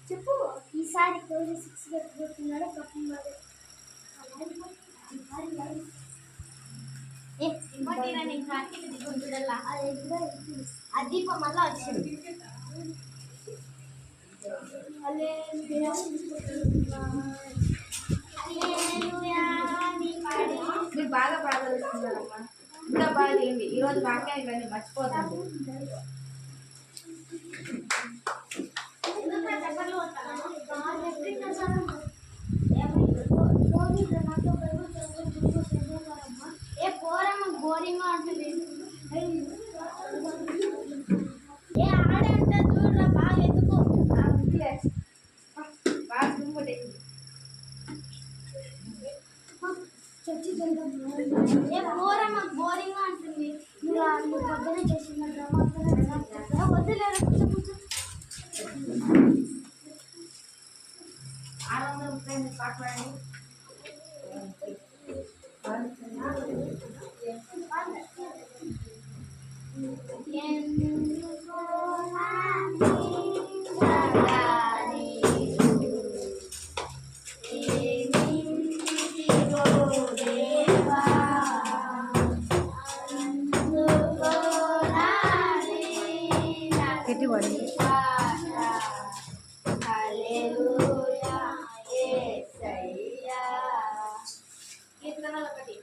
చెప్పు. ఈసారి కోహ్లీ 6 కొట్టబోతున్నాడు. కప్పు మరి ఆ దీపం మళ్ళా వచ్చింది. మీరు బాగా ప్రార్థిస్తున్నారమ్మా. ఇంకా బాగా చేయండి. ఈరోజు వాక్యాన్ని కానీ మర్చిపోతాను. బోరింగ్ ఉంటుంది. ఏ ఆడంటే చూడరా బాగా ఎందుకు బాగా దుమ్ముటే ఏ బోరమ్మ బోరింగ్ అంటుంది. మీరు పొద్దునే చేసిన డ్రామా వద్దులేదు. కూర్చో 630 పాటలు పెట్టుబడి కీర్తనలు ఒకటి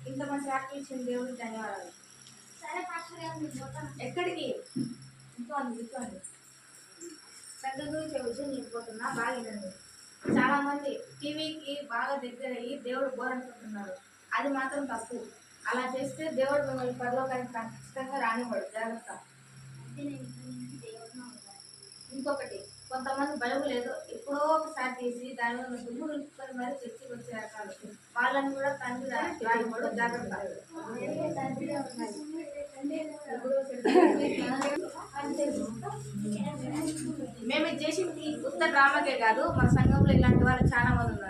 ఇంత మంచి వాక్యం ఇచ్చిన దేవుడికి ధన్యవాదాలు. సరే ఎక్కడికి ఇంకోండి సంఘం గురించి విషయం చెప్పిపోతున్నా బాగా వినండి. చాలా మంది టీవీకి బాగా దగ్గర అయ్యి దేవుడు బోర్ అనుకుంటున్నారు. అది మాత్రం తప్పు. అలా చేస్తే దేవుడు మిమ్మల్ని పరలోకానికి ఖచ్చితంగా రానివ్వడు. జాగ్రత్త. ఇంకొకటి, కొంతమంది బైబుల్ ఏదో ఎప్పుడో ఒకసారి తీసి దానిలో దుమ్ము నిలుపుకొని మరి చర్చికి వచ్చే రకాలు వాళ్ళని కూడా తండ్రి రానివ్వడు. జాగ్రత్త. మేము ఇది చేసింది ఉత్త డ్రామాకే కాదు, మన సంఘంలో ఇలాంటి వాళ్ళు చాలా మంది ఉన్నారు.